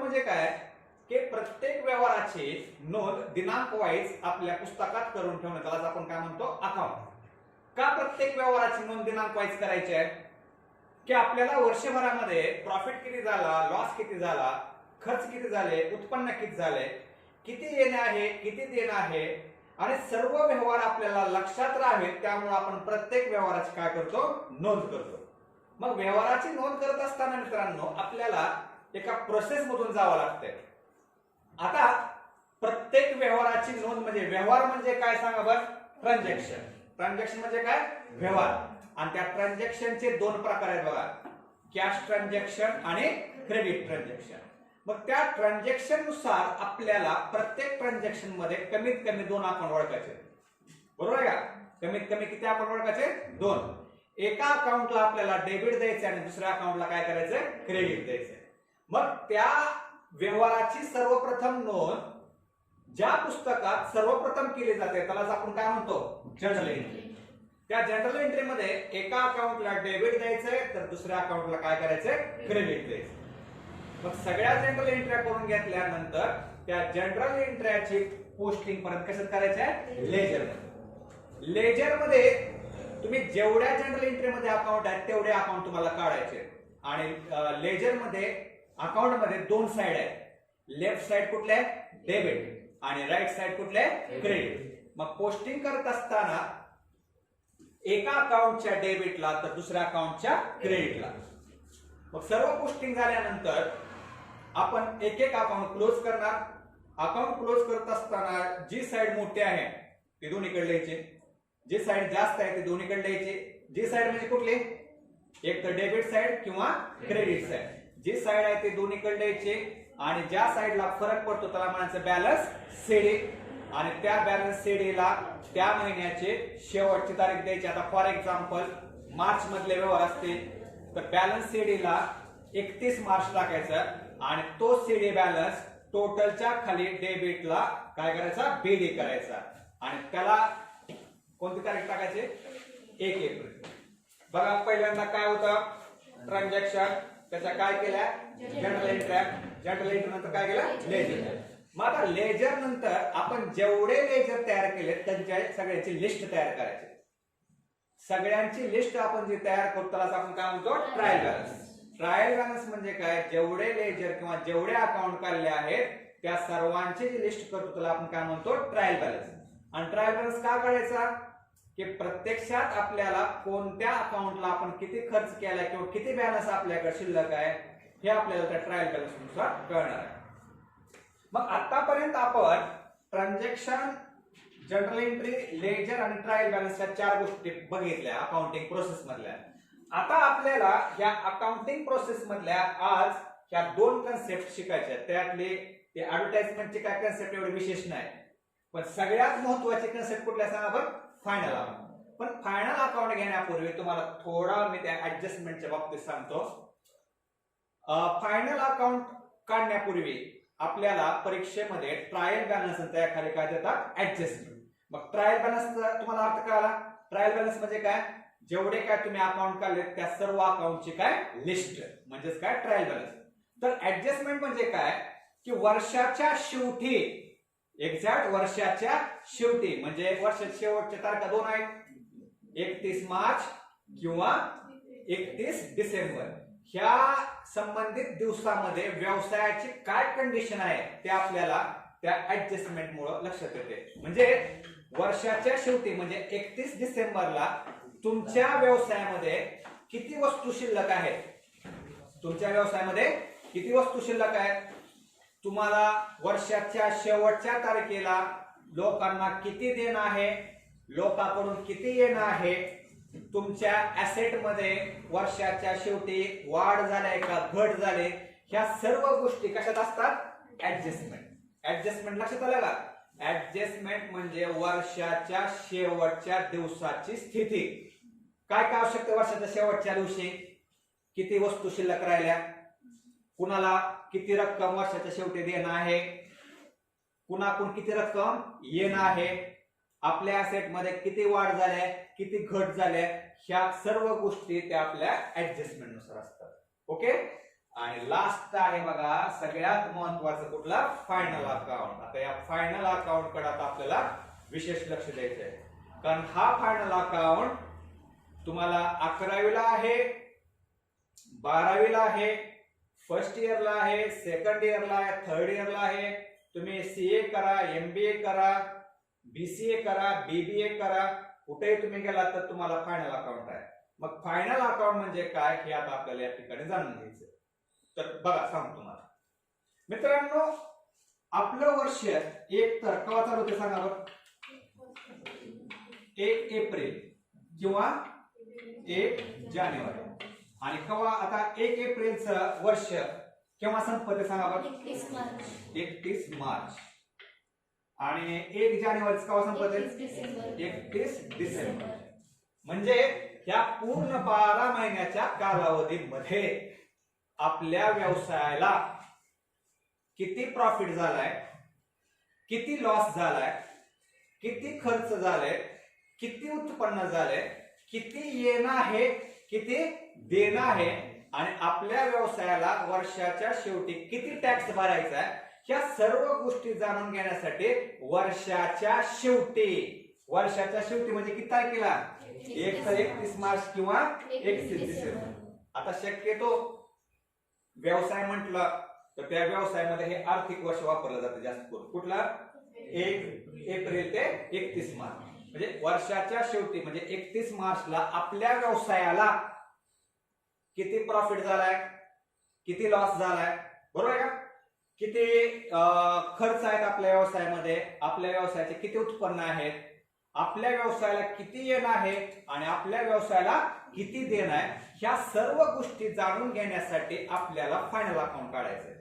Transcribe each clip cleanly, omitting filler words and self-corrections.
म्हणजे काय की प्रत्येक व्यवहाराची नोंद दिनांक वाईज आपल्या पुस्तकात करून ठेवणं, त्यालाच आपण काय म्हणतो अकाउंट. का प्रत्येक व्यवहाराची नोंद दिनांक वाईज करायची आहे की आपल्याला वर्षभरामध्ये प्रॉफिट किती झाला, लॉस किती झाला, खर्च किती झाले, उत्पन्न किती झाले, किती येणे आहे, किती देणं आहे आणि सर्व व्यवहार आपल्याला लक्षात राहावेत, त्यामुळे आपण प्रत्येक व्यवहाराची काय करतो नोंद करतो. मग व्यवहाराची नोंद करत असताना मित्रांनो आपल्याला एका प्रोसेस मधून जावं लागतंय. आता प्रत्येक व्यवहाराची नोंद म्हणजे व्यवहार म्हणजे काय सांगा बरं, ट्रान्झॅक्शन. ट्रान्झॅक्शन म्हणजे काय व्यवहार. आणि त्या ट्रान्झॅक्शनचे दोन प्रकार आहेत बघा, कॅश ट्रान्झॅक्शन आणि क्रेडिट ट्रान्झॅक्शन. मग त्या ट्रान्झॅक्शन नुसार आपल्याला प्रत्येक ट्रान्झॅक्शन मध्ये कमीत कमी दोन अकाउंट ओळखायचे, बरोबर आहे का? कमीत कमी किती अकाउंट ओळखायचे, दोन. एका अकाउंटला आपल्याला डेबिट द्यायचे आणि दुसऱ्या अकाउंटला काय करायचंय, क्रेडिट द्यायचंय. मग त्या व्यवहाराची सर्वप्रथम नोंद ज्या पुस्तकात सर्वप्रथम केली जाते त्यालाच आपण काय म्हणतो जर्नल एंट्री. त्या जर्नल एंट्री मध्ये एका अकाउंटला डेबिट द्यायचंय तर दुसऱ्या अकाउंटला काय करायचंय, क्रेडिट द्यायचं. मग सगळ्या जनरल एंट्र्या करून घेतल्यानंतर त्या जनरल एंट्र्याची पोस्टिंग परत कशात करायचं आहे, लेजर मध्ये. लेजर मध्ये तुम्ही जेवढ्या जनरल एंट्री मध्ये अकाउंट आहेत तेवढे अकाउंट तुम्हाला काढायचे. आणि लेजर मध्ये अकाउंट मध्ये दोन साइड आहेत, लेफ्ट साइड कुठले आहे डेबिट आणि राईट साइड कुठले आहे क्रेडिट. मग पोस्टिंग करत असताना एका अकाउंटच्या डेबिटला तर दुसऱ्या अकाउंटच्या क्रेडिटला. मग सर्व पोस्टिंग झाल्यानंतर आपण एक एक अकाउंट क्लोज करणार. अकाउंट क्लोज करत असताना जी साइड मोठी आहे ती दोन्हीकडे द्यायची, जी साइड जास्त आहे ती दोन्हीकडे द्यायची. जी साइड म्हणजे कुठली, एक तर डेबिट साइड किंवा क्रेडिट साइड. जी साइड आहे ती दोन्हीकडे द्यायची आणि ज्या साइडला फरक पडतो त्याला म्हणायचं बॅलन्स सीडी. आणि त्या बॅलन्स सीडीला त्या महिन्याची शेवटची तारीख द्यायची. आता फॉर एक्झाम्पल मार्च मधले व्यवहार असतील तर बॅलन्स सीडीला 31 मार्च टाकायचा आणि तो सीडी बॅलन्स टोटलच्या खाली डेबिटला काय करायचा, बीडी करायचा आणि त्याला कोणती तारीख टाकायची, 1 एप्रिल. बघा पहिल्यांदा काय होतं ट्रान्झॅक्शन, त्याच्या काय केल्या जनरल एंट्री. जनरल एंट्री नंतर काय केलं लेजर. मग आता लेजर नंतर आपण जेवढे लेजर तयार केले त्यांच्या सगळ्यांची लिस्ट तयार करायची. सगळ्यांची लिस्ट आपण जी तयार करतो त्याला आपण काय म्हणतो ट्रायल बॅलन्स. ट्रायल बॅलन्स म्हणजे काय, जेवढे लेजर किंवा जेवढे अकाउंट काढले आहेत त्या सर्वांची जी लिस्ट करतो त्याला आपण काय म्हणतो ट्रायल बॅलन्स. आणि ट्रायल बॅलन्स का काढायचा की प्रत्यक्षात आपल्याला कोणत्या अकाउंटला आपण किती खर्च केला किंवा किती बॅलन्स आपल्याकडे शिल्लक आहे हे आपल्याला त्या ट्रायल बॅलन्स नुसार कळणार आहे. मग आतापर्यंत आपण ट्रान्झॅक्शन, जनरल एंट्री, लेजर आणि ट्रायल बॅलन्स या 4 गोष्टी बघितल्या अकाउंटिंग प्रोसेस मधल्या. आता आपल्याला या अकाउंटिंग प्रोसेस मधल्या आज ह्या 2 कन्सेप्ट शिकायच्या. त्यातले ते ऍडव्हर्टाइजमेंटची काय कन्सेप्ट एवढे विशेष नाही, पण सगळ्यात महत्त्वाची कन्सेप्ट कुठल्या सांगा बरं, फायनल अकाउंट. पण फायनल अकाउंट घेण्यापूर्वी तुम्हाला थोडा मी त्या ऍडजस्टमेंटच्या बाबतीत सांगतो. फायनल अकाउंट काढण्यापूर्वी आपल्याला परीक्षेमध्ये ट्रायल बॅलन्स आणि त्याखाली काय देतात ऍडजस्टमेंट. मग ट्रायल बॅलन्स तुम्हाला अर्थ कळाला. ट्रायल बॅलन्स म्हणजे काय, जेवढे काय तुम्ही अकाउंट काढले त्या सर्व अकाउंटची काय लिस्ट म्हणजेच काय ट्रायल बॅलन्स. तर ऍडजस्टमेंट म्हणजे काय की वर्षाच्या शेवटी, एक्झॅक्ट वर्षाच्या शेवटी म्हणजे वर्षाच्या शेवटच्या तारखा 2 आहेत, 31 मार्च किंवा 31 डिसेंबर. ह्या संबंधित दिवसामध्ये व्यवसायाची काय कंडिशन आहे ते आपल्याला त्या ऍडजस्टमेंट मुळे लक्षात येते. म्हणजे वर्षाच्या शेवटी म्हणजे 31 डिसेंबरला तुमच्या व्यवसायामध्ये किती वस्तू शिल्लक आहेत, तुमच्या व्यवसायामध्ये किती वस्तू शिल्लक आहेत, तुम्हाला वर्षाच्या शेवटच्या तारखेला लोकांना किती देणं आहे, लोकांकडून किती येणं आहे, तुमच्या ऍसेट मध्ये वर्षाच्या शेवटी वाढ झाली का घट झाली, ह्या सर्व गोष्टी कशात असतात ऍडजस्टमेंट. ऍडजस्टमेंट लक्षात आलं का, ऍडजस्टमेंट म्हणजे वर्षाच्या शेवटच्या दिवसाची स्थिती. काय काय आवश्यकता वर्षाच्या शेवटच्या दिवशी, किती वस्तू शिल्लक राहिल्या, कुणाला किती रक्कम वर्षाच्या शेवटी देणं आहे, कुणाकडून किती रक्कम येणं आहे, आपल्या ऍसेट मध्ये किती वाढ झाली, किती घट झाली, ह्या सर्व गोष्टी त्या आपल्या ऍडजस्टमेंट नुसार असतात. ओके. आणि लास्ट आहे बघा सगळ्यात महत्वाचं कुठला फायनल अकाउंट. आता या फायनल अकाउंट कडे आता आपल्याला विशेष लक्ष द्यायचं आहे कारण हा फायनल अकाउंट तुम्हाला 11वीला आहे, 12वीला आहे, फर्स्ट इयरला आहे, सेकंड इयरला आहे, थर्ड इयरला आहे. तुम्ही सीए करा, एमबीए करा, बीसीए करा, बीबीए करा, कुठेही तुम्ही गेला तर तुम्हाला फायनल अकाउंट आहे. मग फायनल अकाउंट म्हणजे काय हे आता आपल्याला या ठिकाणी जाणून घ्यायचं. तर बघा सांगतो तुम्हाला मित्रांनो, आपलं वर्ष एक तर केव्हा चालू होते सांगा बरं? 1 एप्रिल किंवा 1 जानेवारी. आणि केव्हा आता 1 एप्रिलचं वर्ष केव्हा संपते सांगा बरं? 31 मार्च. आणि 1 जानेवारीचं केव्हा संपते? 31 डिसेंबर. म्हणजे ह्या पूर्ण 12 महिन्याच्या कालावधीमध्ये आपल्या व्यवसायाला किती प्रॉफिट झालाय, किती लॉस झालाय, किती खर्च झालाय, किती उत्पन्न झालंय, किती येणं आहे, किती देणं आहे आणि आपल्या व्यवसायाला वर्षाच्या शेवटी किती टॅक्स भरायचा आहे, ह्या सर्व गोष्टी जाणून घेण्यासाठी वर्षाच्या शेवटी म्हणजे किती तारखेला? 31 मार्च किंवा 31 डिसेंबर. आता शक्यतो व्यवसाय म्हटलं तर त्या व्यवसायामध्ये हे आर्थिक वर्ष वापरलं जातं जास्त करून. कुठला? 1 एप्रिल ते 31 मार्च. म्हणजे वर्षाच्या शेवटी म्हणजे 31 मार्चला आपल्या व्यवसायाला किती प्रॉफिट झालाय, किती लॉस झालाय, बरोबर आहे का? किती खर्च आहेत आपल्या व्यवसायामध्ये, आपल्या व्यवसायाचे किती उत्पन्न आहेत, आपल्या व्यवसायाला किती येणं आहे आणि आपल्या व्यवसायाला किती देणं आहे, ह्या सर्व गोष्टी जाणून घेण्यासाठी आपल्याला फायनल अकाउंट काढायचं आहे.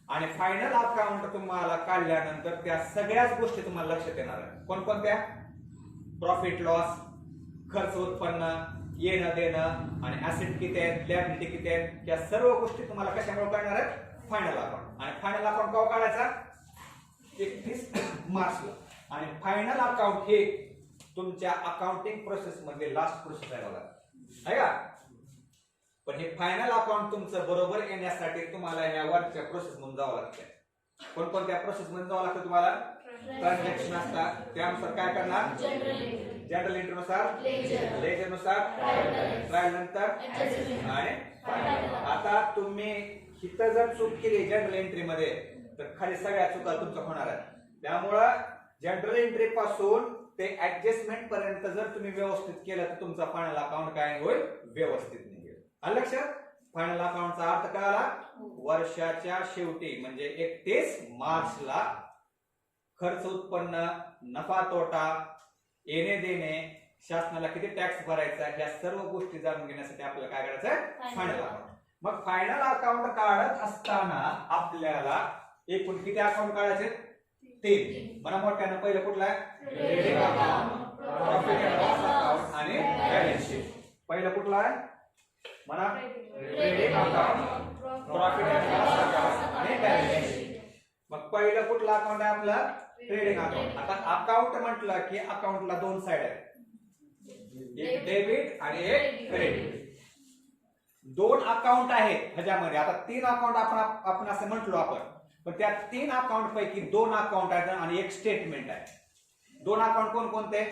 आणि फायनल अकाउंट तुम्हाला काढल्यानंतर त्या सगळ्याच गोष्टी तुम्हाला लक्षात येणार आहे. कोणकोणत्या? प्रॉफिट लॉस, खर्च उत्पन्न, येणं देणं आणि ऍसेट किती आहेत, लायबिलिटी किती आहेत, या सर्व गोष्टी तुम्हाला कशामुळे काढणार आहेत? Final account. आणि फायनल अकाउंट केव्हा काढायचा? 31 मार्चला. आणि फायनल अकाउंट हे तुमच्या अकाउंटिंग प्रोसेस मध्ये लास्ट प्रोसेस आहे बघा, आहे का? पण हे फायनल अकाउंट तुमचं बरोबर येण्यासाठी तुम्हाला या वरच्या प्रोसेस मधून जावं लागतं. कोणकोणत्या प्रोसेस मध्ये जावं लागतं तुम्हाला? ट्रान्झॅक्शन असतात, त्यानुसार काय करणार? जनरल एंट्री नुसार, लेजर नुसार, ट्रायल नंतर आणि फायनल. आता तुम्ही इथं जर चूक केली जनरल एंट्री मध्ये तर खाली सगळ्या चुका तुमच्या होणार आहेत. त्यामुळं जनरल एंट्री पासून ते ऍडजस्टमेंट पर्यंत जर तुम्ही व्यवस्थित केलं तर तुमचा फायनल अकाउंट काय होईल? व्यवस्थित निघेल. आलं लक्षात? फायनल अकाउंटचा अर्थ काय आला? वर्षाच्या शेवटी म्हणजे 31 मार्चला खर्च उत्पन्न, नफा तोटा, येणे देणे, शासनाला किती टॅक्स भरायचा, या सर्व गोष्टी जाणून घेण्यासाठी आपल्याला काय करायचं? Final account. मग फायनल अकाउंट काढत असताना आपल्याला एकूण किती अकाउंट काढायचे? 3. मला मोठ्यानं पहिलं कुठलं आहे? Trading account, profit and loss account आणि बॅलन्स शीट. पहिलं कुठलं आहे? म्हणा. Trading account, profit and loss account आणि बॅलन्स शीट. मग पहिलं कुठलं अकाउंट आहे आपलं? Trading account. आता अकाउंट म्हटलं की अकाउंटला 2 साइड आहेत, एक डेबिट आणि एक क्रेडिट. 2 अकाउंट आहेत ह्याच्यामध्ये. आता 3 अकाउंट आपण असं म्हटलो आपण, पण त्या 3 अकाउंट पैकी 2 अकाउंट आहेत आणि एक स्टेटमेंट आहे. 2 अकाउंट कोणते?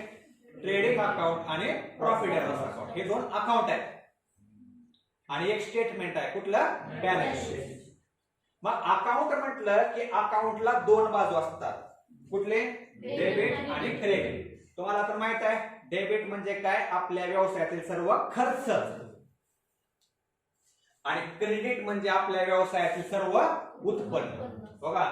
ट्रेडिंग अकाउंट आणि प्रॉफिट अँड लॉस अकाउंट. हे 2 अकाउंट आहेत आणि एक स्टेटमेंट आहे. कुठलं? Balance sheet. मग अकाउंट म्हटलं की अकाउंटला 2 बाजू असतात. कुठले? डेबिट आणि क्रेडिट. तुम्हाला तर माहित आहे डेबिट म्हणजे काय? आपल्या व्यवसायातील सर्व खर्च. आणि क्रेडिट म्हणजे आपल्या व्यवसायातील सर्व उत्पन्न. बघा,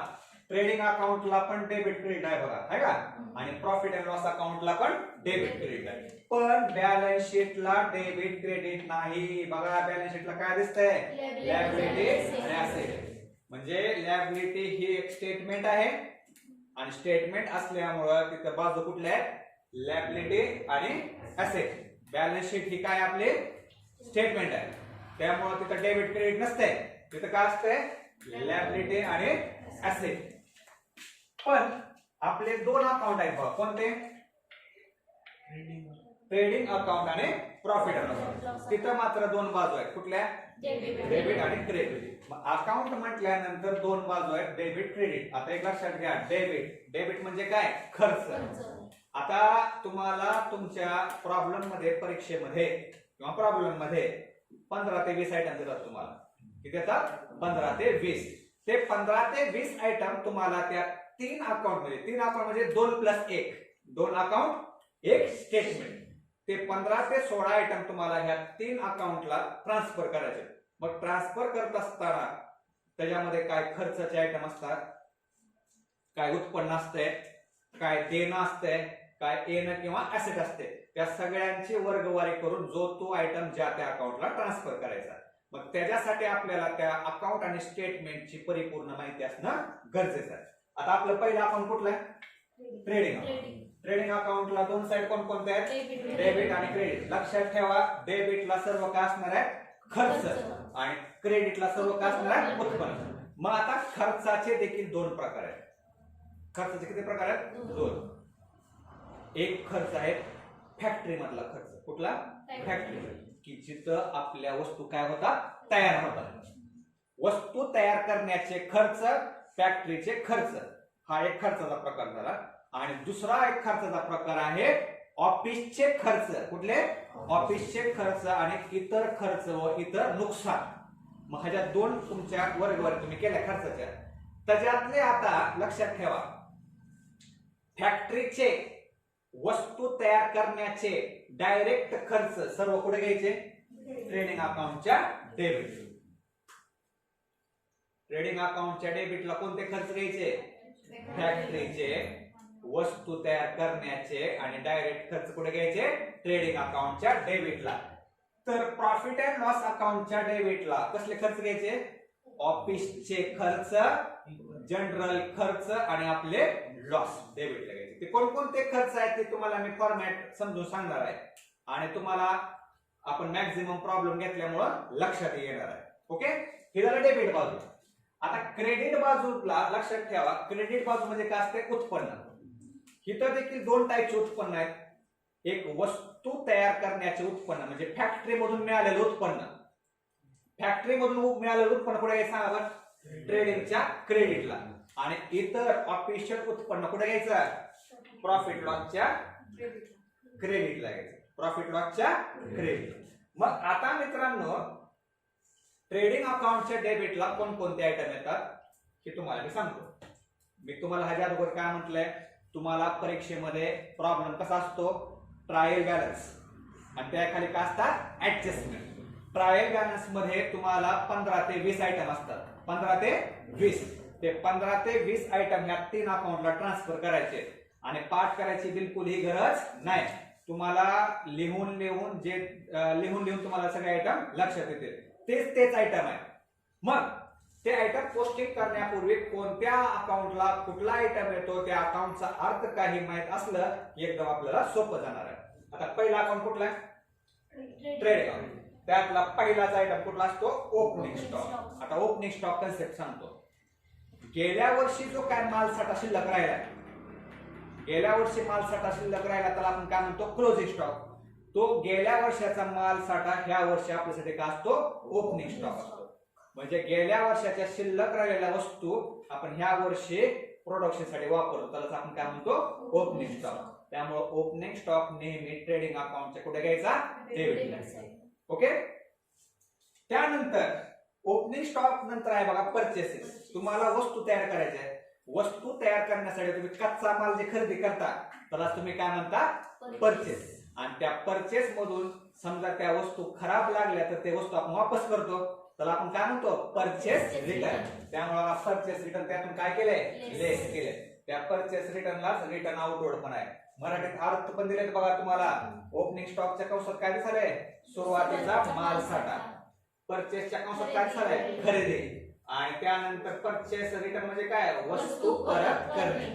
ट्रेडिंग अकाउंटला पण डेबिट क्रेडिट आहे बघा, आहे का? आणि प्रॉफिट अँड लॉस अकाउंटला पण डेबिट क्रेडिट आहे. पण बॅलन्स शीटला डेबिट क्रेडिट नाही. बघा, बॅलन्स शीटला काय दिसतंय? लायबिलिटी आणि ऍसेट. म्हणजे लायबिलिटी ही एक स्टेटमेंट आहे आणि स्टेटमेंट असल्यामुळं तिथं बाजू कुठल्या आहेत? लायबिलिटी आणि ऍसेट. बॅलन्स शीट ही काय आपली? स्टेटमेंट आहे. त्यामुळे तिथं डेबिट क्रेडिट नसते. तिथं काय असते? लायबिलिटी आणि ऍसेट. पण आपले 2 अकाउंट आहेत बघा. कोणते? ट्रेडिंग अकाउंट आणि प्रॉफिट अकाउंट. तिथं मात्र 2 बाजू आहेत. कुठल्या? डेबिट आणि क्रेडिट. अकाउंट म्हटल्यानंतर दोन बाजू आहेत, डेबिट क्रेडिट. आता एक लक्षात घ्या, डेबिट म्हणजे काय? खर्च. आता तुम्हाला तुमच्या प्रॉब्लेम मध्ये, परीक्षेमध्ये किंवा प्रॉब्लेम मध्ये 15 ते 20 आयटम देतात तुम्हाला. किती येतात? 15 ते 20. ते 15 ते 20 आयटम तुम्हाला त्या 3 अकाउंट मध्ये, 3 अकाउंट म्हणजे 2 + 1, 2 अकाउंट 1 स्टेटमेंट. ते 15 ते 16 आयटम तुम्हाला ह्या 3 अकाउंटला ट्रान्सफर करायचे. मग ट्रान्सफर करत असताना त्याच्यामध्ये काय खर्चाचे आयटम असतात, काय उत्पन्न असते, काय देणं असते, काय येणं किंवा ऍसेट असते. त्या सगळ्यांची वर्गवारी करून जो तो आयटम ज्या त्या अकाउंटला ट्रान्सफर करायचा. मग त्याच्यासाठी आपल्याला त्या अकाउंट आणि स्टेटमेंटची परिपूर्ण माहिती असणं गरजेचं आहे. आता आपलं पहिलं अकाउंट कुठलं आहे? ट्रेडिंग. ट्रेडिंग अकाउंटला दोन साइड कोणकोणते आहेत? डेबिट आणि क्रेडिट. लक्षात ठेवा, डेबिटला सर्व काय असणार आहे? खर्च. आणि क्रेडिटला सर्व काय असणार आहे? उत्पन्न. मग आता खर्चाचे देखील 2 प्रकार आहेत. खर्चाचे किती प्रकार आहेत? 2. एक खर्च आहे फॅक्टरी मधला खर्च. कुठला? फॅक्टरी, की जिथं आपल्या वस्तू काय होतात? तयार होतात. वस्तू तयार करण्याचे खर्च, फॅक्टरीचे खर्च, हा एक खर्चाचा प्रकार झाला. आणि दुसरा एक खर्चाचा प्रकार आहे ऑफिसचे खर्च. कुठले? ऑफिसचे खर्च आणि इतर खर्च व इतर नुकसान. मग ह्याच्या 2 तुमच्या वर्गवारी तुम्ही केल्या खर्चाच्या. त्याच्यातले आता लक्षात ठेवा, फॅक्टरीचे वस्तू तयार करण्याचे डायरेक्ट खर्च सर्व कुठे घ्यायचे? ट्रेडिंग अकाउंटच्या डेबिट. ट्रेडिंग अकाउंटच्या डेबिटला कोणते खर्च घ्यायचे? फॅक्टरीचे वस्तू तयार करण्याचे. आणि डायरेक्ट खर्च कुठे घ्यायचे? ट्रेडिंग अकाउंटच्या डेबिटला. तर प्रॉफिट अँड लॉस अकाउंटच्या डेबिटला कसले खर्च घ्यायचे? ऑफिसचे खर्च, जनरल खर्च आणि आपले लॉस डेबिटला घ्यायचे. ते कोणकोणते खर्च आहेत ते तुम्हाला मी फॉर्मॅट समजून सांगणार आहे. आणि तुम्हाला आपण मॅक्झिमम प्रॉब्लेम घेतल्यामुळं लक्षात येणार आहे. ओके, हे झालं डेबिट बाजू. आता क्रेडिट बाजूला लक्षात ठेवा, क्रेडिट बाजू म्हणजे काय असते? उत्पन्न. इथं देखील 2 टाईपचे उत्पन्न आहेत. एक वस्तू तयार करण्याचे उत्पन्न म्हणजे फॅक्टरी मधून मिळालेलं उत्पन्न. फॅक्टरी मधून मिळालेलं उत्पन्न कुठे घ्यायचं सांगा? ट्रेडिंगच्या क्रेडिटला. आणि इतर ऑफिशियल उत्पन्न कुठे घ्यायचं? प्रॉफिट लॉसच्या क्रेडिटला घ्यायचं. प्रॉफिट लॉसच्या क्रेडिट. मग आता मित्रांनो, ट्रेडिंग अकाउंटच्या डेबिटला कोणकोणते आयटम येतात हे तुम्हाला मी सांगतो. मी तुम्हाला ह्याच्या अगोदर काय म्हटलंय, तुम्हाला परीक्षेमध्ये प्रॉब्लेम कसा असतो? Trial balance. आणि त्याखाली काय असतात? ऍडजस्टमेंट. ट्रायल बॅलन्स मध्ये तुम्हाला 15 ते 20 आयटम असतात. 15 ते 20. ते 15 ते 20 आयटम ह्या 3 अकाउंटला ट्रान्सफर करायचे. आणि पाठ करायची बिलकुल ही गरज नाही. तुम्हाला लिहून तुम्हाला सगळे आयटम लक्षात येतील. तेच आयटम आहे. मग ते आयटम पोस्टिंग करण्यापूर्वी कोणत्या अकाउंटला कुठला आयटम येतो, त्या अकाउंटचा अर्थ काही माहित असलं की एकदम आपल्याला सोपं जाणार आहे. आता पहिला अकाउंट कुठला आहे? Trade account. त्यातला पहिलाच आयटम कुठला असतो? Opening stock. आता ओपनिंग स्टॉक कन्सेप्ट सांगतो. गेल्या वर्षी जो काय मालसाठा शिल्लक राहिला, गेल्या वर्षी मालसाठा शिल्लक राहिला त्याला आपण काय म्हणतो? Closing stock. तो गेल्या वर्षाचा मालसाठा ह्या वर्षी आपल्यासाठी काय असतो? ओपनिंग स्टॉक असतो. म्हणजे गेल्या वर्षाच्या शिल्लक राहिलेल्या वस्तू आपण ह्या वर्षी प्रोडक्शन साठी वापरतो, त्यालाच आपण काय म्हणतो? Opening stock. त्यामुळे ओपनिंग स्टॉक नेहमी ट्रेडिंग अकाउंटच्या कुठे घ्यायचा? डेबिटला. ओके. त्यानंतर ओपनिंग स्टॉक नंतर आहे बघा परचेसेस. तुम्हाला वस्तू तयार करायच्या आहेत. वस्तू तयार करण्यासाठी तुम्ही कच्चा माल जे खरेदी करता त्याला तुम्ही काय म्हणता? परचेस. आणि त्या परचेस मधून समजा त्या वस्तू खराब लागल्या तर ते वस्तू आपण वापस करतो, त्याला आपण काय म्हणतो? Purchase return. त्यामुळे परचेस रिटर्न त्यातून काय केलंय? लेस केलंय. त्या परचेस रिटर्नलाच रिटर्न आउटवर्ड पण आहे. मराठीत अर्थ पण दिलेत बघा तुम्हाला. ओपनिंग स्टॉकच्या कंसात काय दिसलंय? सुरुवातीचा मालसाठा. परचेसच्या कंसात काय दिसलंय? खरेदी. आणि त्यानंतर परचेस रिटर्न म्हणजे काय? वस्तू परत करणे.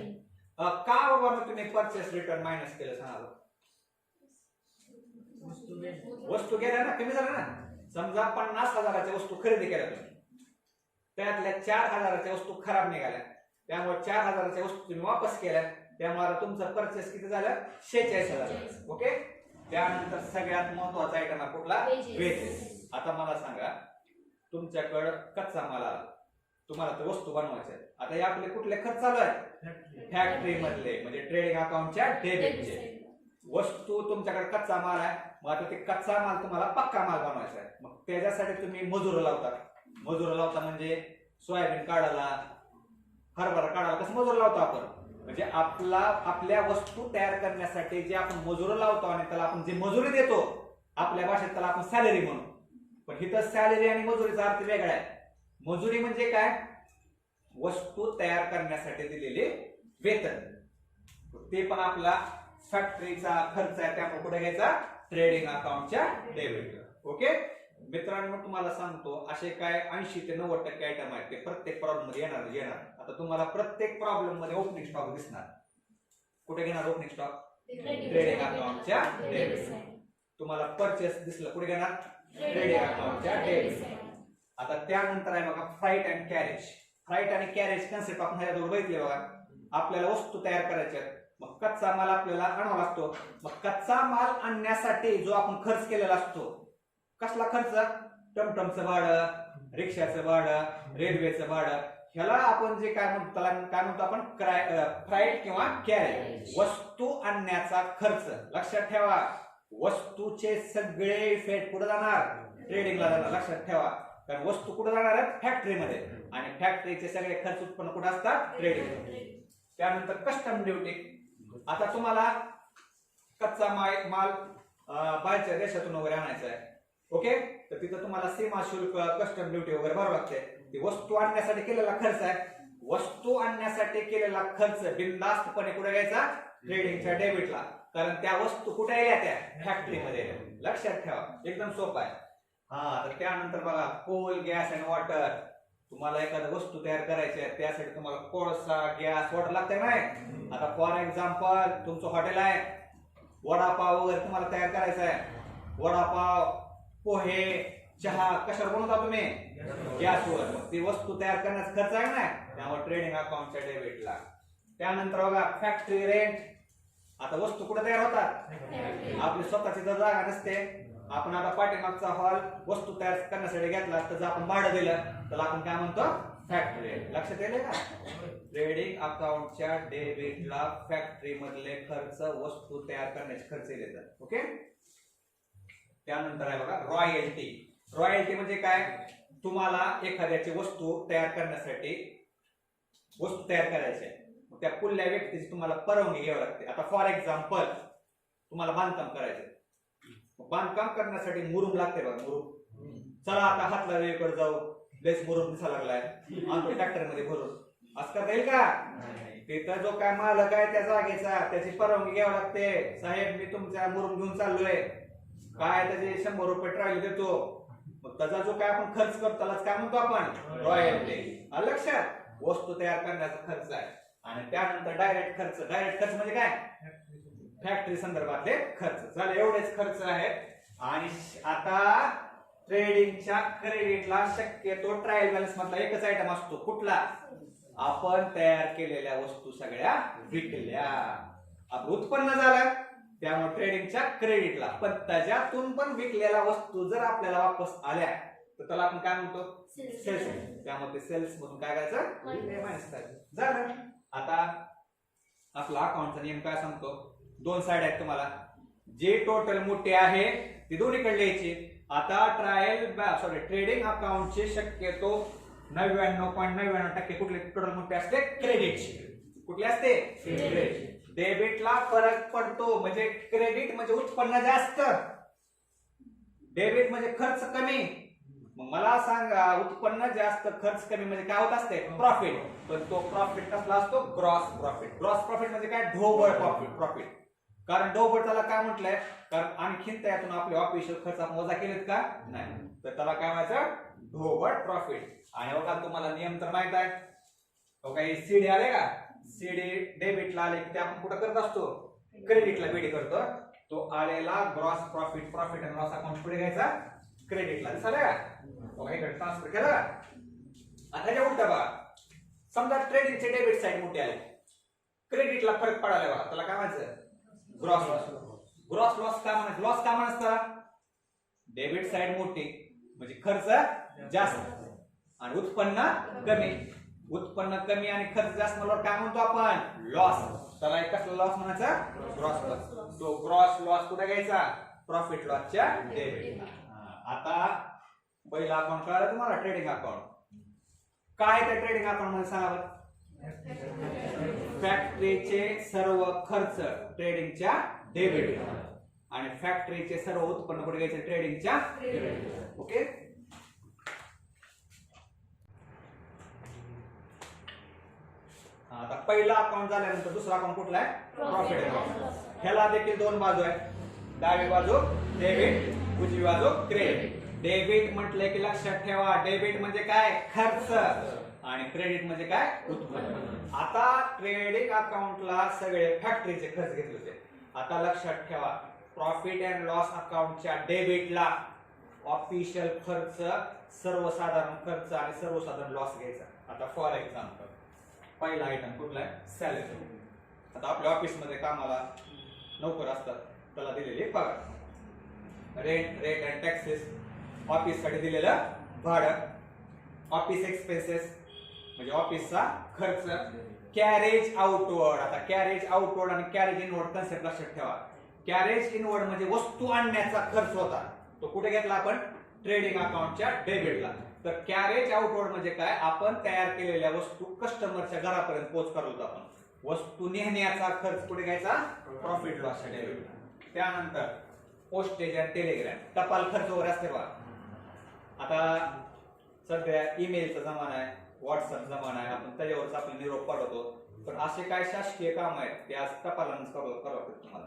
का बाबा तुम्ही परचेस रिटर्न मायनस केलं सांगा? वस्तू गेल्या ना, कमी झाला ना. समजा 50,000च्या वस्तू खरेदी केल्या तुम्ही, त्यातल्या 4,000च्या वस्तू खराब निघाल्या, त्यामुळे 4,000च्या वस्तू तुम्ही वापस केल्या, त्यामुळे तुमचं परचेस किती झालं? 46,000. ओके. त्यानंतर सगळ्यात महत्वाचा आयटम आहे कुठला? वेजेस. आता मला सांगा, तुमच्याकडे कच्चा माल आला, तुम्हाला तर वस्तू बनवायच्या आहेत. आता हे आपले कुठले खर्च चालू आहेत? फॅक्टरी मधले, म्हणजे ट्रेडिंग अकाउंटच्या डेबिटचे. वस्तू तुमच्याकडे कच्चा माल आहे, मग आता ते कच्चा माल तुम्हाला पक्का माल बनवायचा आहे. मग त्याच्यासाठी तुम्ही मजूर लावता. मजूर लावता म्हणजे सोयाबीन काढायला, हरभरा काढायला कसं मजूर लावतो आपण, म्हणजे आपल्या वस्तू तयार करण्यासाठी जे आपण मजूर लावतो आणि त्याला आपण जे मजुरी देतो, आपल्या भाषेत त्याला आपण सॅलरी म्हणू. पण इथं सॅलरी आणि मजुरीचा अर्थ वेगळा आहे. मजुरी म्हणजे काय? वस्तू तयार करण्यासाठी दिलेले वेतन. ते पण आपला फॅक्टरीचा खर्च आहे, त्यामुळे कुठे घ्यायचा? ट्रेडिंग अकाउंटच्या डेबिटला. ओके मित्रांनो, तुम्हाला सांगतो असे काय 80 ते 90% आयटम आहेत, ते प्रत्येक प्रॉब्लेम मध्ये येणार. आता तुम्हाला प्रत्येक प्रॉब्लेम मध्ये ओपनिंग स्टॉक दिसणार. कुठे घेणार ओपनिंग स्टॉक? ट्रेडिंग अकाउंटच्या डेबिट. तुम्हाला परचेस दिसलं, कुठे घेणार? ट्रेडिंग अकाउंटच्या डेबिट. आता त्यानंतर आहे बघा फ्राईट अँड कॅरेज. फ्राईट आणि कॅरेज कन्सेप्ट आपण ह्याच्यावर बघितले बघा. आपल्याला वस्तू तयार करायच्या, मग कच्चा माल आपल्याला आणावा लागतो. मग कच्चा माल आणण्यासाठी जो आपण खर्च केलेला असतो, कसला खर्च? टमटमचं भाडं, रिक्षाचं भाडं, रेल्वेचं भाडं, ह्याला आपण जे काय म्हणतो त्याला काय म्हणतो आपण? फ्राईट किंवा कॅरेज. वस्तू आणण्याचा खर्च. लक्षात ठेवा, वस्तूचे सगळे इफेक्ट कुठे जाणार? ट्रेडिंगला जाणार. लक्षात ठेवा, कारण वस्तू कुठे जाणार आहेत? फॅक्टरीमध्ये, आणि फॅक्टरीचे सगळे खर्च उत्पन्न कुठे असतात? ट्रेडिंग. त्यानंतर कस्टम ड्युटी. आता तुम्हाला कच्चा माल बाहेरच्या देशातून वगैरे आणायचा आहे, ओके, तर तिथं तुम्हाला सीमा शुल्क, कस्टम ड्युटी वगैरे भरावं लागते. ती वस्तू आणण्यासाठी केलेला खर्च आहे. वस्तू आणण्यासाठी केलेला खर्च बिनधास्तपणे कुठे घ्यायचा? ट्रेडिंगच्या डेबिटला. कारण त्या वस्तू कुठे गेल्या? त्या फॅक्टरीमध्ये. लक्षात ठेवा, एकदम सोपं आहे. तर त्यानंतर बघा कोल, गॅस अँड वॉटर. तुम्हाला एखादी वस्तू तयार करायची आहे, त्यासाठी तुम्हाला कोळसा, गॅस, वॉटर लागतंय नाही. आता फॉर एक्झाम्पल तुमचं हॉटेल आहे, वडापाव वगैरे तुम्हाला तयार करायचा आहे. वडापाव, पोहे, चहा कशावर बनवता तुम्ही? गॅसवर. मग ती वस्तू तयार करण्याचा खर्च आहे ना, त्यामुळे ट्रेडिंग अकाउंटच्या डेबिटला. त्यानंतर बघा फॅक्टरी रेंट. आता वस्तू कुठे तयार होतात? आपली स्वतःची जर जागा नसते, आपण आता पाठीमागचा हॉल वस्तू तयार करण्यासाठी घेतला, तर जर आपण भाडं दिलं तर आपण काय म्हणतो? फॅक्टरी. लक्षात येईल का? ट्रेडिंग अकाउंटच्या डेबिटला फॅक्टरी मधले खर्च, वस्तू तयार करण्याचे खर्च येतात. ओके. त्यानंतर आहे बघा रॉयल्टी. रॉयल्टी म्हणजे काय? तुम्हाला एखाद्याची वस्तू तयार करण्यासाठी वस्तू तयार करायची आहे, त्या कुठल्या व्यक्तीची तुम्हाला परवानगी घ्यावी लागते. आता फॉर एक्झाम्पल तुम्हाला बांधकाम करायचं, बांधकाम करण्यासाठी मुरुम लागते बघा. मुरुम, चला आता हातला वेळेकडे जाऊ, बेस मुरुम दिसा लागलाय, आणतो ट्रॅक्टर मध्ये भरून. असं करता येईल का? तिथं जो काय मालक आहे त्या जागेचा, त्याची परवानगी घ्यावी लागते. साहेब मी तुमचा मुरुम घेऊन चाललोय, काय त्याचे 100 रुपये ट्रॉली देतो. मग त्याचा जो काय आपण खर्च करतो त्यालाच काय म्हणतो आपण? रॉयल्टी. लक्षात, वस्तू तयार करण्याचा खर्च आहे. आणि त्यानंतर डायरेक्ट खर्च. डायरेक्ट खर्च म्हणजे काय? फॅक्टरी संदर्भातले खर्च. झाले, एवढेच खर्च आहेत. आणि आता ट्रेडिंगच्या क्रेडिटला शक्यतो ट्रायल बॅलन्स मधला एकच आयटम असतो. कुठला? आपण तयार केलेल्या वस्तू सगळ्या विकल्या, आपलं उत्पन्न झालं, त्यामुळे ट्रेडिंगच्या क्रेडिटला. पण त्याच्यातून पण विकलेल्या वस्तू जर आपल्याला वापस आल्या तर त्याला आपण काय म्हणतो? सेल्स. त्यामध्ये सेल्स मधून काय करायचं? झालं. आता आपला अकाउंटचा नियम काय सांगतो? 2 साइड आहेत तुम्हाला. जे टोटल मोठे आहे ते दोन्हीकडे लिहायचे. आता ट्रेडिंग अकाउंटचे शक्यतो 99.99% कुठले टोटल मोठे असते? क्रेडिटचे. कुठले असते? क्रेडिट. डेबिटला फरक पडतो, म्हणजे क्रेडिट म्हणजे उत्पन्न जास्त, डेबिट म्हणजे खर्च कमी. मग मला सांगा, उत्पन्न जास्त खर्च कमी म्हणजे काय होत असते? प्रॉफिट. पण तो प्रॉफिट कसला असतो? Gross profit. ग्रॉस प्रॉफिट म्हणजे काय? ढोबळ प्रॉफिट. कारण ढोबळ त्याला काय म्हटलंय? कारण आणखीन त्यातून आपले ऑफिशियल खर्च आपण वजा केलेत का? नाही. तर त्याला काय म्हणायचं? ढोबळ प्रॉफिट. आणि बघा तुम्हाला नियम तर माहित आहे. काही सीडी आले का? सीडी डेबिटला आले की ते आपण कुठं करत असतो? क्रेडिटला बीडी करतो. तो आलेला gross profit and loss account पुढे घ्यायचा क्रेडिटला. दिसलं का? बघा इकडे ट्रान्सफर केला. आता हे उलट बघा, समजा ट्रेडिंगचे डेबिट साइड मोठी आली, क्रेडिटला फरक पडायला बघा, त्याला काय म्हणायचं? Gross loss. ग्रॉस लॉस काय म्हणायचं? लॉस काय म्हणायचं? डेबिट साइड मोठी म्हणजे खर्च जास्त आणि उत्पन्न कमी. उत्पन्न कमी आणि खर्च जास्त म्हणल्यावर काय म्हणतो आपण? लॉस. त्याला एक कसला लॉस म्हणायचा? Gross loss. तो ग्रॉस लॉस कुठे घ्यायचा? प्रॉफिट लॉसच्या डेबिट. आता पहिला अकाउंट कळलं तुम्हाला, ट्रेडिंग अकाउंट. काय त्या ट्रेडिंग अकाउंट मध्ये सांगा बरं? फॅक्टरीचे सर्व खर्च ट्रेडिंगच्या डेबिट आणि फॅक्टरीचे सर्व उत्पन्न कुठे घ्यायचे? ट्रेडिंगच्या डेबिट. ओके. आता पहिला अकाउंट झाल्यानंतर दुसरा अकाउंट कुठला आहे? Profit account. ह्याला देखील दोन बाजू आहेत. डावी बाजू डेबिट, उजवी बाजू क्रेडिट. डेबिट म्हटले की लक्षात ठेवा, डेबिट म्हणजे काय? खर्च आणि क्रेडिट म्हणजे काय? उत्पन्न. आता ट्रेडिंग अकाउंटला सगळे फॅक्टरीचे खर्च घेतले होते. आता लक्षात ठेवा, प्रॉफिट अँड लॉस अकाउंटच्या डेबिटला ऑफिशियल खर्च, सर्वसाधारण खर्च आणि सर्वसाधारण लॉस घ्यायचा. आता फॉर एक्झाम्पल पहिला आयटम कुठला आहे? सॅलरी. आता आपल्या ऑफिस मध्ये कामाला नोकर असतात, त्याला दिलेली पगार. रेंट अँड टॅक्सेस, ऑफिस साठी दिलेलं भाडं. ऑफिस एक्सपेन्सेस म्हणजे ऑफिसचा खर्च. Carriage outward. आता कॅरेज आउटवर्ड आणि कॅरेज इनवर्ड कन्सेप्ट लक्षात ठेवा. कॅरेज इनवर्ड म्हणजे वस्तू आणण्याचा खर्च होता, तो कुठे घेतला आपण? ट्रेडिंग अकाउंटच्या डेबिटला. तर कॅरेज आउटवर्ड म्हणजे काय? आपण तयार केलेल्या वस्तू कस्टमरच्या घरापर्यंत पोहोच करतो आपण. वस्तू नेण्याचा खर्च कुठे घ्यायचा? प्रॉफिट लॉसच्या डेबिटला. त्यानंतर पोस्टेज आणि टेलिग्राम, टपाल खर्च वगैरे असते बघा. आता सध्या ईमेलचा जमाना आहे, व्हॉट्सअप जमाना आहे, आपण त्याच्यावरच आपले निरोप पाठवतो. पण असे काय शासकीय काम आहेत ते आज टपालानच करावं तुम्हाला.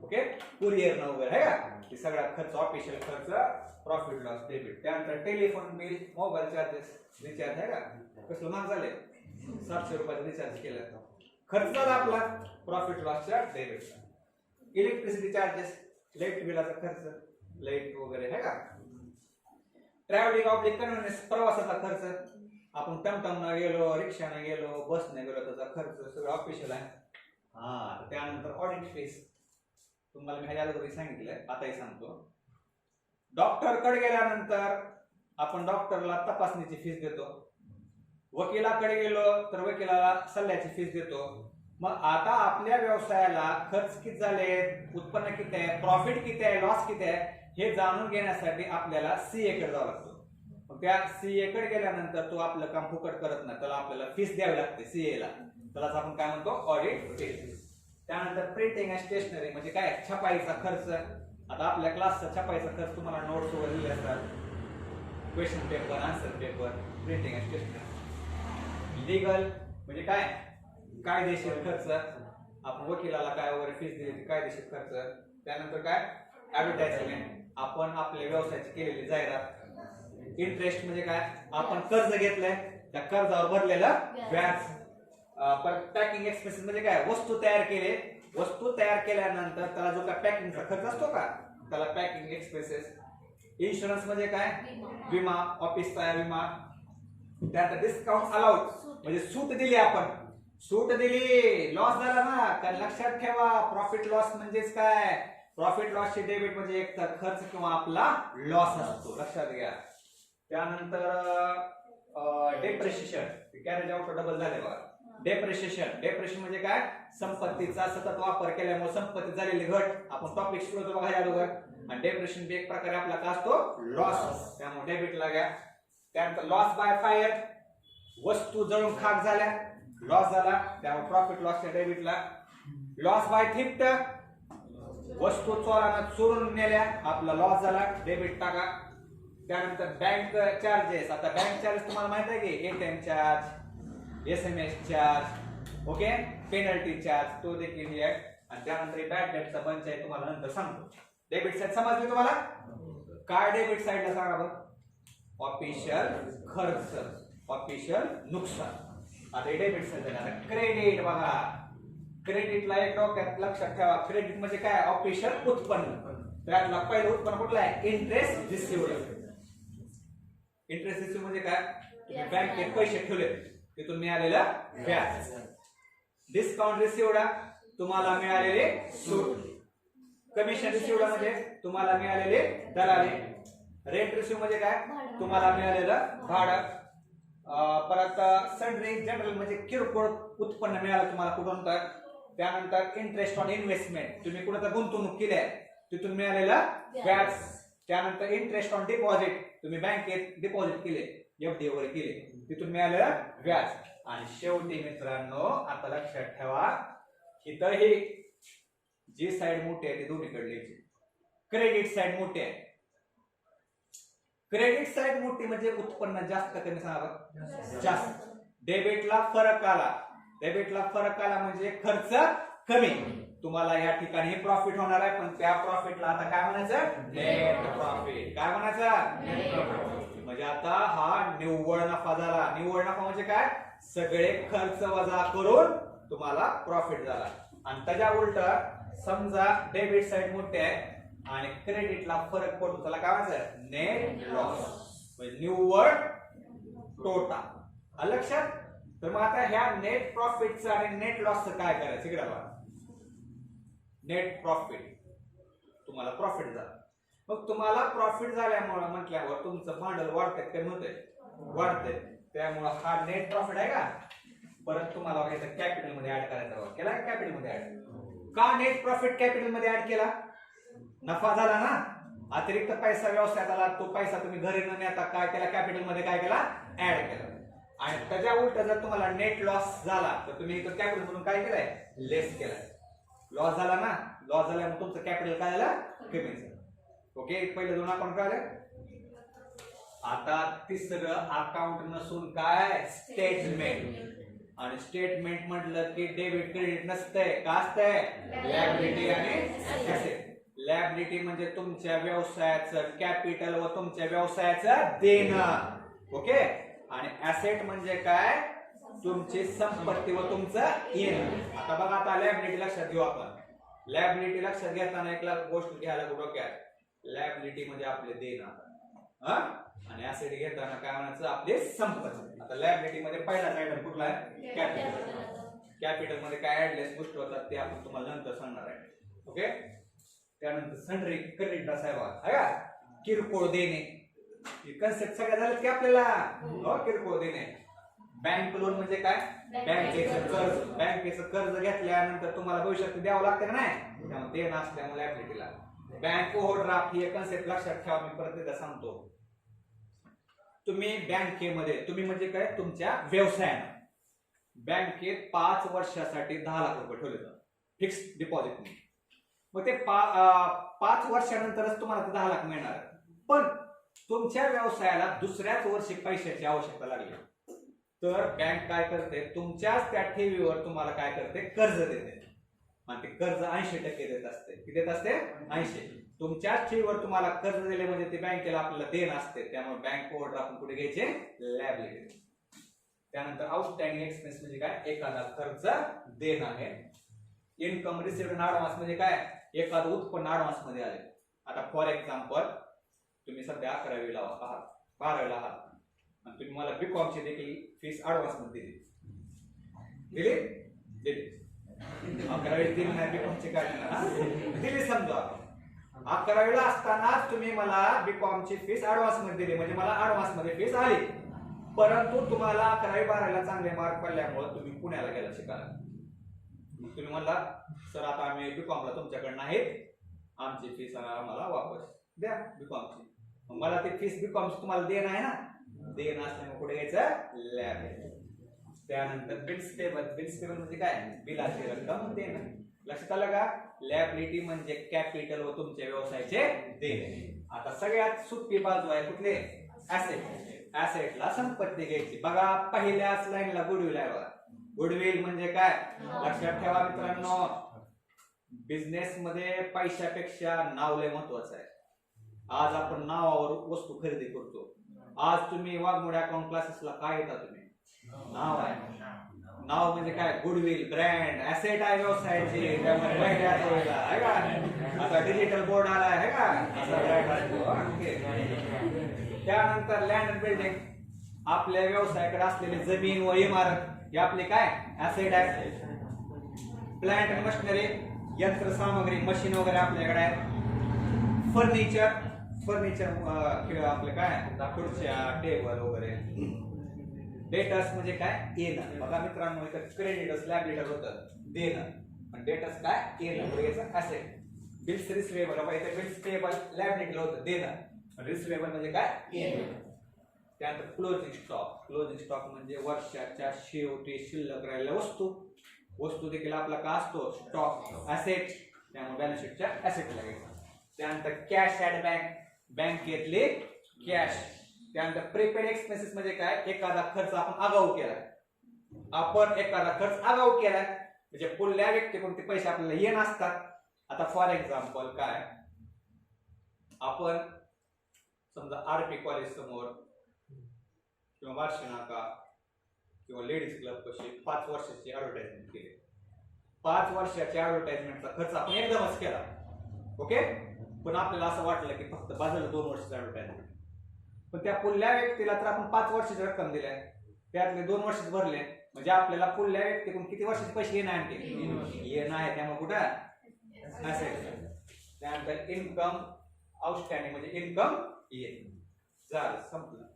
ओके. कुरिअर वगैरे आहे का? हे सगळा खर्च, ऑफिशियल खर्च, प्रॉफिट लॉस डेबिट. त्यानंतर telephone bill, mobile charges, recharge आहे का? कसलं महाग झाले? 700 रुपयाचा रिचार्ज केला, खर्च झाला आपला प्रॉफिट लॉसच्या डेबिटचा. इलेक्ट्रिसिटी चार्जेस, लाईट बिलाचा खर्च, लाईट वगैरे आहे का? ट्रॅव्हलिंग ऑब्लिक कन्व्हिनियन्स, प्रवासाचा खर्च. आपण टमटमनं गेलो, रिक्षाने गेलो, बसने गेलो, त्याचा खर्च सगळं ऑफिशियल आहे. त्यानंतर ऑडिट फीस, तुम्हाला मी ह्याच्या अगोदर सांगितलंय, आताही सांगतो. डॉक्टरकडे गेल्यानंतर आपण डॉक्टरला तपासणीची फीस देतो. वकिलाकडे गेलो तर वकिलाला सल्ल्याची फीस देतो. मग आता आपल्या व्यवसायाला खर्च किती झाले, उत्पन्न किती आहे, प्रॉफिट किती आहे, लॉस किती आहे, हे जाणून घेण्यासाठी आपल्याला सीए कडे जावं लागतं. मग त्या सीए कडे गेल्यानंतर तो आपलं काम फुकट करत नाही, त्याला आपल्याला फीस द्यावी लागते सीए ला. त्यालाच आपण काय म्हणतो? Audit fees. त्यानंतर प्रिंटिंग अँड स्टेशनरी म्हणजे काय? छपाईचा खर्च. आता आपल्या क्लासचा छपाईचा खर्च तुम्हाला नोट्स वगैरे दिले असतात, question paper, answer paper, printing and stationery. Legal म्हणजे काय? कायदेशीर खर्च. आपण वकिलाला काय वगैरे फीस दिली ती कायदेशीर खर्च. त्यानंतर काय? ऍडव्हर्टाइजमेंट, आपण आपल्या व्यवसायाची केलेली जाहिरात. इंटरेस्ट म्हणजे काय? आपण कर्ज घेतलंय, त्या कर्जावर भरलेलं व्याज. परत पॅकिंग एक्सपेन्सेस म्हणजे काय? वस्तू तयार केले, वस्तू तयार केल्यानंतर त्याला जो काय पॅकिंगचा खर्च असतो का, त्याला पॅकिंग एक्सपेन्सेस. इन्शुरन्स म्हणजे काय? विमा, ऑफिसचा विमा. त्यानंतर डिस्काउंट अलाउड म्हणजे सूट दिली, आपण सूट दिली, लॉस झाला ना. कारण लक्षात ठेवा, प्रॉफिट लॉस म्हणजेच काय? प्रॉफिट लॉस चे डेबिट म्हणजे एक तर खर्च किंवा आपला लॉस असतो, लक्षात घ्या. त्यानंतर डेप्रिशिएशन, कॅरेज आउट डबल झाले बघा. डेप्रिशिएशन म्हणजे काय? संपत्तीचा सतत वापर केल्यामुळे संपत्ती झालेली घट. आपण टॉपिक शिकवतो बघा यादोगर. आणि डेप्रिशिएशन एक प्रकारे आपला काय असतो? लॉस. त्यामुळे डेबिटला घ्या. त्यानंतर लॉस बाय फायर, वस्तू जळून खाक झाल्या, लॉस झाला, त्यामुळे प्रॉफिट लॉसच्या डेबिटला. लॉस बाय थिफ्ट, वस्तू चोरानं चोरून नेल्या, आपला लॉस झाला, डेबिट टाका. त्यानंतर बँक चार्जेस. आता बँक चार्जेस तुम्हाला माहित आहे की? ATM charge, SMS charge, okay, penalty charge, तो देखील आहे. आणि त्यानंतर बॅड डेटचा बंच आहे, तुम्हाला नंतर सांगतो. डेबिट साईड समजली तुम्हाला? काय डेबिट साईडला सांगा बरं? ऑफिशियल खर्च, ऑफिशियल नुकसान. आता डेबिट साईड. क्रेडिट बघा, क्रेडिटला एक डोक्यात लक्षात ठेवा, क्रेडिट म्हणजे काय? ऑफिशियल उत्पन्न. त्यातला पहिलं उत्पन्न कुठलं आहे? Interest received. इंटरेस्ट रिसिव्ह म्हणजे काय? तुम्ही बँकेत पैसे ठेवले, तिथून मिळालेलं व्याज. डिस्काउंट रिसिव्हड, तुम्हाला मिळालेले सूट. कमिशन रिसिव्हड म्हणजे तुम्हाला मिळालेले दलाली. रेंट रिसिव्ह म्हणजे काय? भाडं. तुम्हाला मिळालेलं भाडं. परत सन्ड्री जनरल म्हणजे किरकोळ उत्पन्न मिळालं तुम्हाला कुठून तर. त्यानंतर इंटरेस्ट ऑन इन्व्हेस्टमेंट, तुम्ही कुठं तर गुंतवणूक केली आहे तिथून मिळालेलं व्याज. त्यानंतर इंटरेस्ट ऑन डिपॉझिट, तुम्ही बँकेत डिपॉझिट केले, एफडी वगैरे केले, तिथून मिळालेलं व्याज. आणि शेवटी मित्रांनो आता लक्षात ठेवा, इथं हे जी साइड मोठी आहे ती दोन्हीकडली क्रेडिट साइड मोठी आहे. क्रेडिट साइड मोठी म्हणजे उत्पन्न जास्त कमी सांगा जास्त. डेबिटला फरक आला, डेबिटला फरक आला म्हणजे खर्च कमी. तुम्हाला या ठिकाणी प्रॉफिट होणार आहे, पण त्या प्रॉफिटला आता काय म्हणायचं? Net profit. काय म्हणायचं? म्हणजे आता हा निव्वळ नफा झाला. निव्वळ नफा म्हणजे काय? सगळे खर्च वजा करून तुम्हाला प्रॉफिट झाला. आणि त्याच्या उलट समजा डेबिट साइड मोठी आहे आणि क्रेडिटला फरक पडतो, त्याला काय म्हणायचं? Net loss. म्हणजे निव्वळ तोटा. लक्षात? तर मग आता ह्या नेट प्रॉफिटचं आणि नेट लॉसचं काय करायचं? इकडे बघा, नेट प्रॉफिट, तुम्हाला प्रॉफिट झालं. मग तुम्हाला प्रॉफिट झाल्यामुळे म्हटल्यावर तुमचं भांडवल वाढतंय कमी होतंय? वाढतंय. त्यामुळे हा नेट प्रॉफिट आहे का? परत तुम्हाला कॅपिटल मध्ये ऍड करायचा. केला का कॅपिटल मध्ये ऍड? का नेट प्रॉफिट कॅपिटल मध्ये ऍड केला? नफा झाला ना, अतिरिक्त पैसा व्यवसायात आला, तो पैसा तुम्ही घरी न नेता काय केला? कॅपिटल मध्ये काय केला? ऍड केला. आणि त्याच्या उलट जर तुम्हाला नेट लॉस झाला तर तुम्ही इथं कॅपिटल म्हणून काय केलंय? लेस केलाय. लॉस झाला ना, लॉस झाल्यामुळे तुमचं कॅपिटल काय झालं? कमी झालं. ओके, पहिले दोन अकाउंट कळले. आता तिसरं अकाउंट नसून काय? स्टेटमेंट. आणि स्टेटमेंट म्हटलं की डेबिट क्रेडिट नसतंय, का असतंय? लायबिलिटी आणि ऍसेट. लायबिलिटी म्हणजे तुमच्या व्यवसायाचं कॅपिटल व तुमच्या व्यवसायाचं देणं. ओके. आणि ऍसेट म्हणजे काय? तुमची संपत्ती व तुमचं येणं. आता बघा, आता लायबिलिटी लक्षात घेऊ आपण. लायबिलिटी लक्षात घेताना एक गोष्ट घ्यायला डोक्यात, लायबिलिटी म्हणजे आपले देणं, आणि ऍसेट घेताना काय म्हणायचं? आपली संपत्ती. आता लायबिलिटी मध्ये पहिला आयटम कुठला आहे? कॅपिटल. कॅपिटल मध्ये काय ऍडलेस गोष्टी होतात ते आपण तुम्हाला नंतर सांगणार आहे. ओके. त्यानंतर सन्ड्री क्रेडिट साहेब आहे का? किरकोळ देणे. कन्सेप्ट सगळ्या झालेत की आपल्याला? किरकोळ देणे. बँक लोन म्हणजे काय? बँकेचं कर्ज. बँकेचं कर्ज घेतल्यानंतर तुम्हाला भविष्यात द्यावं लागतं का नाही? त्यामुळे देणं असल्यामुळे लायबिलिटीला. बँक ओव्हरड्राफ्ट ही कन्सेप्ट लक्षात ठेवा, मी परत एकदा सांगतो. तुम्ही बँकेमध्ये, तुम्ही म्हणजे काय? तुमच्या व्यवसायानं बँकेत 5 वर्षासाठी 10 लाख रुपये ठेवले फिक्स डिपॉझिट. मग ते 5 वर्षानंतरच तुम्हाला ते 10 लाख मिळणार. पण तुमच्या व्यवसायाला दुसऱ्याच वर्षी पैशाची आवश्यकता लागली तर बँक काय करते? तुमच्याच त्या ठेवीवर तुम्हाला काय करते? कर्ज देते. आणि ते कर्ज 80% देत असते. किती देत असते? 80. तुमच्याच ठेवीवर तुम्हाला कर्ज दिले म्हणजे ते बँकेला आपल्याला देणं असते. त्यामुळे बँक ओव्हरड्राफ्ट कुठे घ्यायचे? लायबिलिटी. त्यानंतर आउटस्टँडिंग एक्सपेन्स म्हणजे काय? एखादा खर्च देणं आहे. इन्कम रिसिव्ड इन ऍडव्हान्स म्हणजे काय? एखादं उत्पन्न ऍडव्हान्स मध्ये आले. आता फॉर एक्झाम्पल, तुम्ही सध्या 11वीला आहात, 12वीला आहात, आणि तुम्ही मला बीकॉम ची देखील फीस ऍडव्हान्स मध्ये दिली. 11वी दिली नाही, बीकॉम ची काय दिली समजा. 11वीला असतानाच तुम्ही मला बीकॉम ची फीस ऍडव्हान्स मध्ये दिली, म्हणजे मला ऍडव्हान्स मध्ये फीस आली. परंतु तुम्हाला 11वी 12वीला चांगले मार्क पडल्यामुळे तुम्ही पुण्याला गेला शिकायला. तुम्ही म्हणला, सर आता आम्ही बीकॉमला तुमच्याकडे नाहीत, आमची फीस आम्हाला वापस द्या बीकॉमची. मला ते फीस बीकॉमची तुम्हाला देणं आहे ना, देणं असल्यामुळे कुठे घ्यायचं? लायबिलिटी. त्यानंतर बिल्स पेबल. बिल्स पेबल म्हणजे काय? बिलाची रक्कम देणं. लक्षात आलं का? लायबिलिटी म्हणजे कॅपिटल व तुमच्या व्यवसायाचे देणे. आता सगळ्यात सोपी बाजू आहे कुठले? ऍसेट. ऍसेटला संपत्ती घ्यायची. बघा पहिल्याच लाईनला गुडविल आहे बघा. गुडविल म्हणजे काय? लक्षात ठेवा मित्रांनो, बिझनेस मध्ये पैशापेक्षा नाव लय महत्वाचं आहे. आज आपण नावावर वस्तू खरेदी करतो. आज तुम्ही वाघमोडे अकाउंट क्लासेसला काय येता? तुम्ही नाव आहे. नाव म्हणजे काय? गुडविल, ब्रँड, ऍसेट आहे व्यवसायाचे. त्यामुळे पहिल्याच वेळेला आहे का? आता डिजिटल बोर्ड आला आहे का? असा ब्रँड असतो. त्यानंतर लँड अँड बिल्डिंग. आपल्या व्यवसायाकडे असलेली जमीन व इमारत हे आपले काय? ऍसेट आहे. प्लांट अँड मशिनरी, यंत्र सामग्री, मशीन वगैरे आपल्याकडे आहे. फर्निचर. फर्निचर किंवा आपले काय खुर्च्या टेबल वगैरे. डेटर्स म्हणजे काय येणं. बघा मित्रांनो इथं क्रेडिटर्स लॅबिलिटर होतं देणं आणि डेटर्स काय येणं म्हणजे याचं असेट. बिल्स रिसिवेबल बघा इथे बिल्स पेबल लॅबिलिटर होतं देणं, रिसिवेबल म्हणजे काय येणं. त्यानंतर क्लोजिंग स्टॉक. क्लोजिंग स्टॉक म्हणजे वर्षाच्या शेवटी शिल्लक राहिलेल्या वस्तू. वस्तू देखील आपला काय असतो स्टॉक असेट, त्यामुळे बॅलन्स शीटच्या असेटला घ्यायचा. त्यानंतर कॅश ॲट बँक, बँकेतले कॅश. त्यानंतर प्रीपेड एक्सपेन्सेस म्हणजे काय एखादा खर्च आपण आगाऊ केला. आपण एखादा खर्च आगाऊ केला म्हणजे पुढल्या व्यक्तीकडून ते पैसे आपल्याला येण असतात. आता फॉर एक्झाम्पल काय आपण समजा आरपी कॉलेज समोर किंवा वार्षिक नाका किंवा लेडीज क्लब कशी 5 वर्षाची ऍडव्हर्टाइजमेंट केली. 5 वर्षाच्या ऍडव्हर्टाइजमेंटचा खर्च आपण एकदमच केला. ओके. पण आपल्याला असं वाटलं की फक्त बाजूला 2 वर्षाचा ऍडव्हर्टाइजमेंट. पण त्या पुढल्या व्यक्तीला तर आपण 5 वर्षाची रक्कम दिली आहे, त्यातले 2 वर्षच भरले म्हणजे आपल्याला पुढल्या व्यक्तीकडून किती वर्षाचे पैसे येणार आणखी येणं आहे. त्यामुळे कुठं असेल. त्यानंतर इन्कम आउटस्टँडिंग म्हणजे इन्कम येईल. झालं संपलं.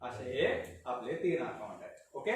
असे हे आपले 3 अकाउंट आहेत. ओके.